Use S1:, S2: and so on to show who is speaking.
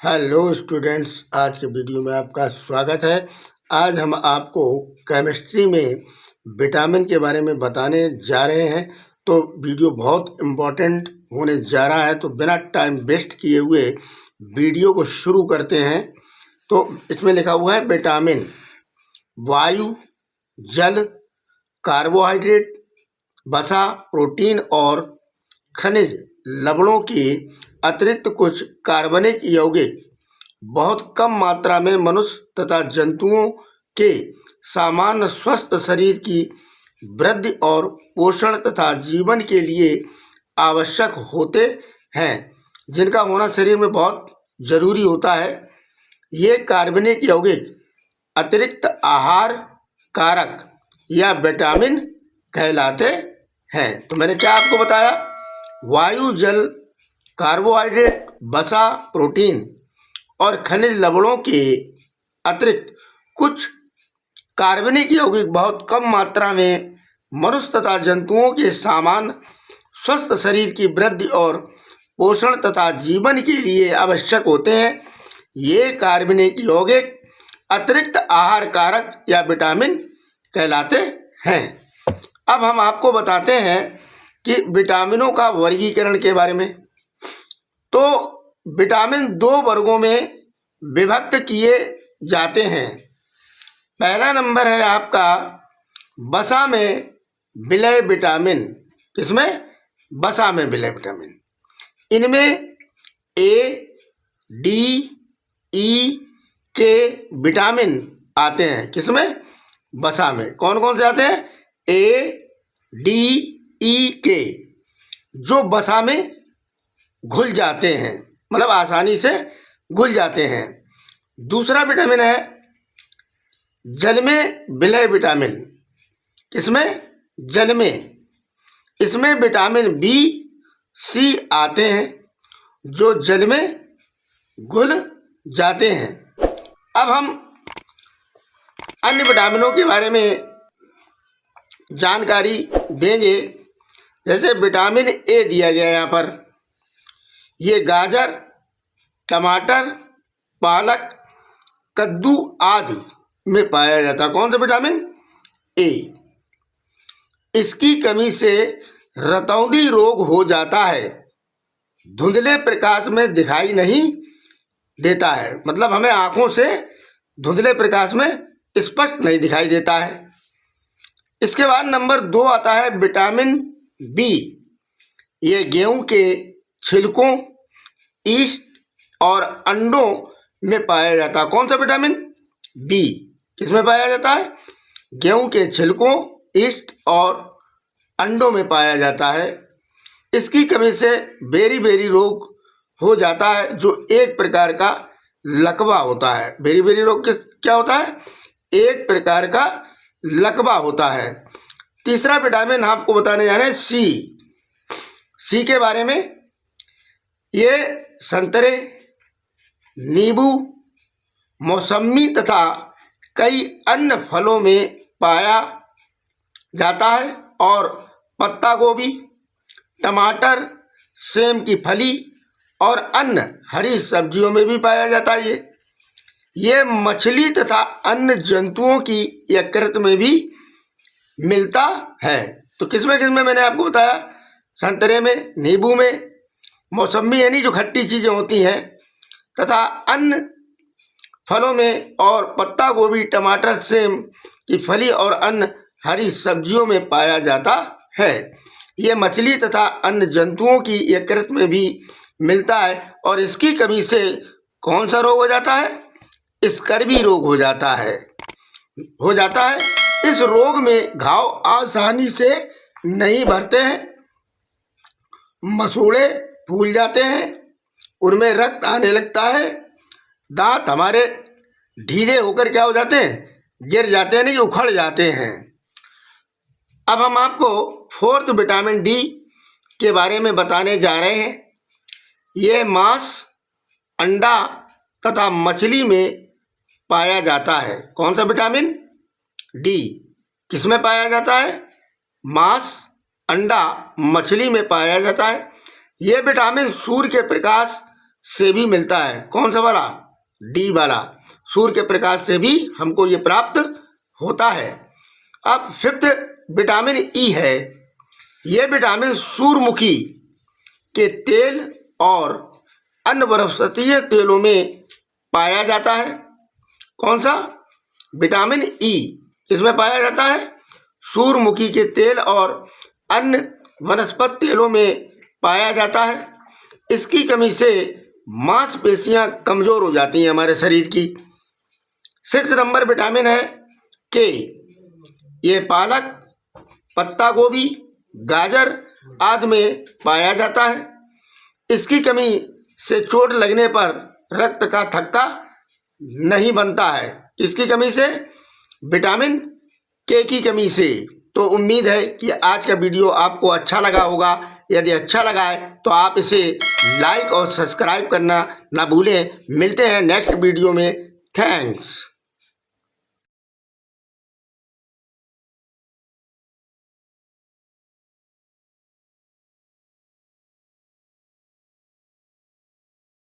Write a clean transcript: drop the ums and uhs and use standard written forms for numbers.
S1: Hello students, आज के video में आपका स्वागत है। आज हम आपको केमिस्ट्री में विटामिन के बारे में बताने जा रहे हैं। तो वीडियो बहुत इम्पोर्टेंट होने जा रहा है, तो बिना टाइम वेस्ट किए हुए वीडियो को शुरू करते हैं। तो इसमें लिखा हुआ है विटामिन वायु, जल, कार्बोहाइड्रेट, वसा, प्रोटीन और खनिज लवणों के अतिरिक्त कुछ कार्बनिक यौगिक बहुत कम मात्रा में मनुष्य तथा जंतुओं के सामान्य स्वस्थ शरीर की वृद्धि और पोषण तथा जीवन के लिए आवश्यक होते हैं, जिनका होना शरीर में बहुत जरूरी होता है। ये कार्बनिक यौगिक अतिरिक्त आहार कारक या विटामिन कहलाते हैं। तो मैंने क्या आपको बताया? वायु, जल, कार्बोहाइड्रेट, वसा, प्रोटीन और खनिज लवणों के अतिरिक्त कुछ कार्बनिक यौगिक बहुत कम मात्रा में मनुष्य तथा जंतुओं के सामान्य स्वस्थ शरीर की वृद्धि और पोषण तथा जीवन के लिए आवश्यक होते हैं। ये कार्बनिक यौगिक अतिरिक्त आहार कारक या विटामिन कहलाते हैं। अब हम आपको बताते हैं कि विटामिनों का वर्गीकरण के बारे में। तो विटामिन दो वर्गों में विभक्त किए जाते हैं। पहला नंबर है आपका वसा में विलय विटामिन। किसमें? वसा में विलय विटामिन। इनमें ए, डी, ई के विटामिन आते हैं। किसमें? वसा में। कौन कौन से आते हैं? ए, डी, ई के, जो वसा में घुल जाते हैं, मतलब आसानी से घुल जाते हैं। दूसरा विटामिन है जल में विलय विटामिन। किसमें? जल में। इसमें विटामिन बी, सी आते हैं, जो जल में घुल जाते हैं। अब हम अन्य विटामिनों के बारे में जानकारी देंगे। जैसे विटामिन ए दिया गया है यहाँ पर। ये गाजर, टमाटर, पालक, कद्दू आदि में पाया जाता है। कौन सा विटामिन? ए। इसकी कमी से रतौंधी रोग हो जाता है। धुंधले प्रकाश में दिखाई नहीं देता है, मतलब हमें आंखों से धुंधले प्रकाश में स्पष्ट नहीं दिखाई देता है। इसके बाद नंबर 2 आता है विटामिन बी। ये गेहूं के छिलकों, ईस्ट और अंडों में पाया जाता है। कौन सा विटामिन? बी। किसमें पाया जाता है? गेहूं के छिलकों, ईस्ट और अंडों में पाया जाता है। इसकी कमी से बेरी बेरी रोग हो जाता है, जो एक प्रकार का लकवा होता है। बेरी बेरी रोग क्या होता है? एक प्रकार का लकवा होता है। तीसरा विटामिन आपको बताने जा रहे हैं सी। सी के बारे में, ये संतरे, नींबू, मौसमी तथा कई अन्य फलों में पाया जाता है और पत्ता गोभी, टमाटर, सेम की फली और अन्य हरी सब्जियों में भी पाया जाता है। ये मछली तथा अन्य जंतुओं की यकृत में भी मिलता है। तो किसमें किसमें मैंने आपको बताया? संतरे में, नींबू में, मौसमी यानी जो खट्टी चीज़ें होती हैं, तथा अन्य फलों में, और पत्ता गोभी, टमाटर, सेम की फली और अन्य हरी सब्जियों में पाया जाता है। ये मछली तथा अन्य जंतुओं की यकृत में भी मिलता है और इसकी कमी से कौन सा रोग हो जाता है? स्कर्वी रोग हो जाता है। इस रोग में घाव आसानी से नहीं भरते हैं, मसूड़े फूल जाते हैं, उनमें रक्त आने लगता है, दांत हमारे ढीले होकर क्या हो जाते हैं? गिर जाते हैं, नहीं उखड़ जाते हैं। अब हम आपको फोर्थ विटामिन डी के बारे में बताने जा रहे हैं। ये मांस, अंडा तथा मछली में पाया जाता है। कौन सा विटामिन? डी। किसमें पाया जाता है? मांस, अंडा, मछली में पाया जाता है। ये विटामिन सूर्य के प्रकाश से भी मिलता है। कौन सा वाला? डी वाला। सूर्य के प्रकाश से भी हमको ये प्राप्त होता है। अब फिफ्थ विटामिन ई है। ये विटामिन सूर्यमुखी के तेल और अन्य वनस्पतीय तेलों में पाया जाता है। कौन सा? विटामिन ई इसमें पाया जाता है। सूर्यमुखी के तेल और अन्य वनस्पति तेलों में पाया जाता है। इसकी कमी से मांसपेशियां कमजोर हो जाती हैं हमारे शरीर की। 6 नंबर विटामिन है के। ये पालक, पत्ता गोभी, गाजर आदि में पाया जाता है। इसकी कमी से चोट लगने पर रक्त का थक्का नहीं बनता है। इसकी कमी से? विटामिन के की कमी से। तो उम्मीद है कि आज का वीडियो आपको अच्छा लगा होगा। यदि अच्छा लगा है तो आप इसे लाइक और सब्सक्राइब करना ना भूलें। मिलते हैं नेक्स्ट वीडियो में। थैंक्स।